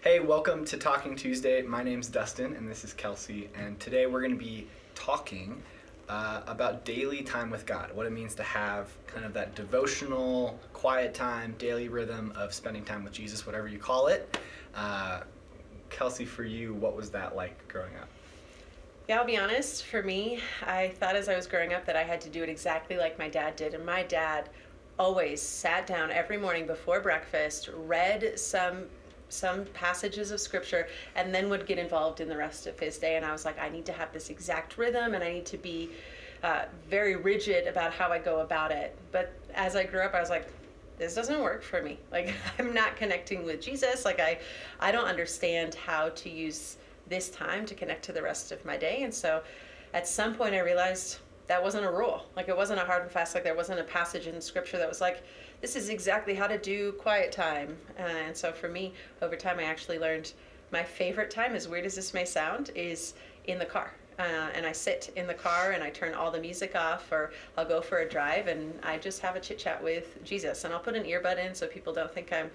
Hey, welcome to Talking Tuesday. My name's Dustin, and this is Kelsey. And today we're going to be talking about daily time with God, what it means to have kind of that devotional, quiet time, daily rhythm of spending time with Jesus, whatever you call it. Kelsey, for you, what was that like growing up? Yeah, I'll be honest, for me, I thought as I was growing up that I had to do it exactly like my dad did. And my dad always sat down every morning before breakfast, read some passages of scripture, and then would get involved in the rest of his day. And I was like, I need to have this exact rhythm, and I need to be very rigid about how I go about it. But as I grew up, I was like, this doesn't work for me. Like, I'm not connecting with Jesus. Like, I don't understand how to use this time to connect to the rest of my day. And so at some point I realized that wasn't a rule. Like, it wasn't a hard and fast, like there wasn't a passage in scripture that was like, this is exactly how to do quiet time. And so for me, over time, I actually learned my favorite time, as weird as this may sound, is in the car. And I sit in the car and I turn all the music off, or I'll go for a drive and I just have a chit chat with Jesus. And I'll put an earbud in so people don't think I'm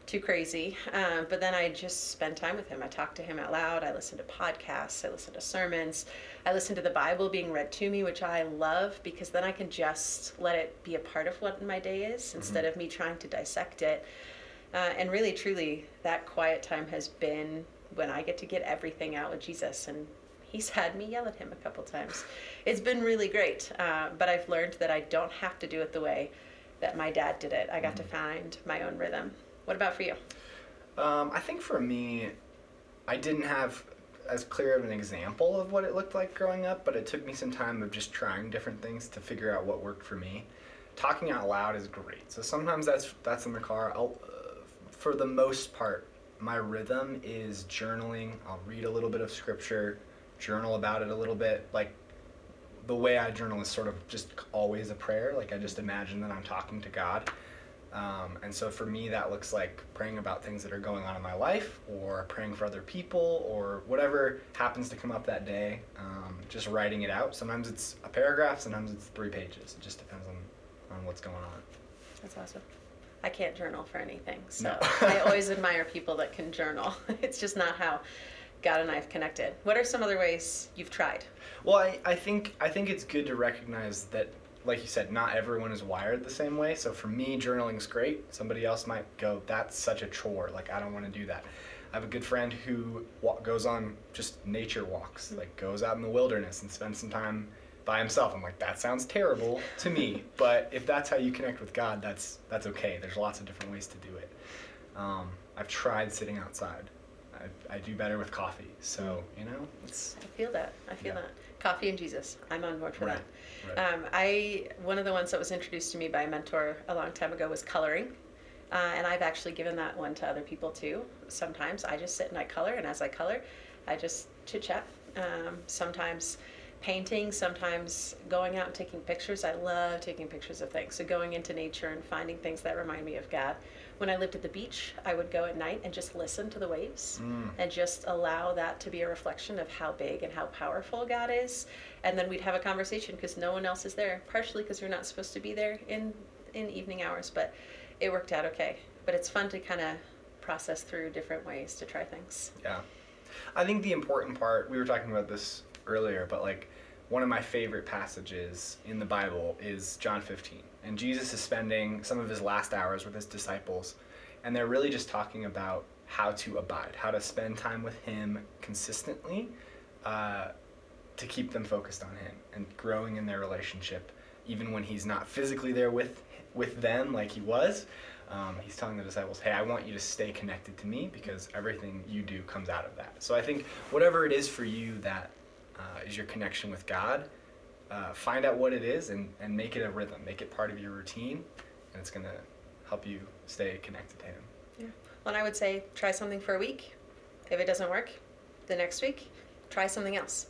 too crazy. But then I just spend time with him. I talk to him out loud. I listen to podcasts. I listen to sermons. I listen to the Bible being read to me, which I love, because then I can just let it be a part of what my day is instead of me trying to dissect it. And really, truly, that quiet time has been when I get to get everything out with Jesus. And he's had me yell at him a couple times. It's been really great. But I've learned that I don't have to do it the way that my dad did it. I got to find my own rhythm. What about for you? I think for me, I didn't have as clear of an example of what it looked like growing up, but it took me some time of just trying different things to figure out what worked for me. Talking out loud is great. So sometimes that's in the car. For the most part, my rhythm is journaling. I'll read a little bit of scripture, journal about it a little bit. Like, the way I journal is sort of just always a prayer. Like, I just imagine that I'm talking to God. And so for me, that looks like praying about things that are going on in my life, or praying for other people, or whatever happens to come up that day. Just writing it out. Sometimes it's a paragraph, sometimes it's 3 pages. It just depends on what's going on. That's awesome. I can't journal for anything, so No. I always admire people that can journal. It's just not how God and I have connected. What are some other ways you've tried? Well, I think it's good to recognize that, like you said, not everyone is wired the same way. So for me, journaling's great. Somebody else might go, that's such a chore. Like, I don't want to do that. I have a good friend who goes on just nature walks, like goes out in the wilderness and spends some time by himself. I'm like, that sounds terrible to me. But if that's how you connect with God, that's okay. There's lots of different ways to do it. I've tried sitting outside. I do better with coffee. So, it's... I feel that. Coffee and Jesus. I'm on board for Right, that. One of the ones that was introduced to me by a mentor a long time ago was coloring. And I've actually given that one to other people too. Sometimes I just sit and I color, and as I color, I just chit chat. Sometimes painting, sometimes going out and taking pictures. I love taking pictures of things. So going into nature and finding things that remind me of God. When I lived at the beach, I would go at night and just listen to the waves and just allow that to be a reflection of how big and how powerful God is. And then we'd have a conversation because no one else is there, partially because you're not supposed to be there in evening hours, but it worked out okay. But it's fun to kind of process through different ways to try things. Yeah. I think the important part, we were talking about this earlier, but like, one of my favorite passages in the Bible is John 15. And Jesus is spending some of his last hours with his disciples, and they're really just talking about how to abide, how to spend time with him consistently, to keep them focused on him and growing in their relationship, even when he's not physically there with them like he was. He's telling the disciples, hey, I want you to stay connected to me because everything you do comes out of that. So I think whatever it is for you that is your connection with God, find out what it is and make it a rhythm. Make it part of your routine, and it's going to help you stay connected to him. Yeah. Well, and I would say try something for a week. If it doesn't work, the next week, try something else.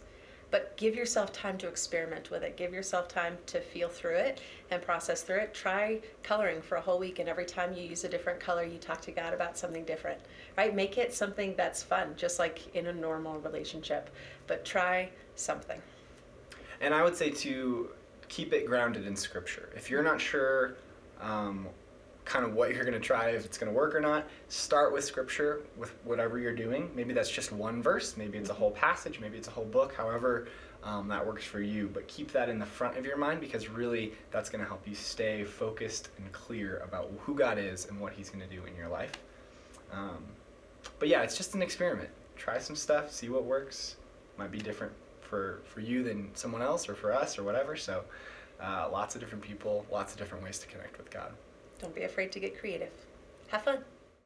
But give yourself time to experiment with it. Give yourself time to feel through it and process through it. Try coloring for a whole week, and every time you use a different color, you talk to God about something different, right? Make it something that's fun, just like in a normal relationship. But try something. And I would say to keep it grounded in Scripture. If you're not sure kind of what you're going to try, if it's going to work or not. Start with scripture with whatever you're doing. Maybe that's just one verse, maybe it's a whole passage, maybe it's a whole book, however that works for you. But keep that in the front of your mind, because really that's going to help you stay focused and clear about who God is and what he's going to do in your life. But yeah, it's just an experiment. Try some stuff, see what works. Might be different for you than someone else, or for us, or whatever. So lots of different people, lots of different ways to connect with God. Don't be afraid to get creative. Have fun.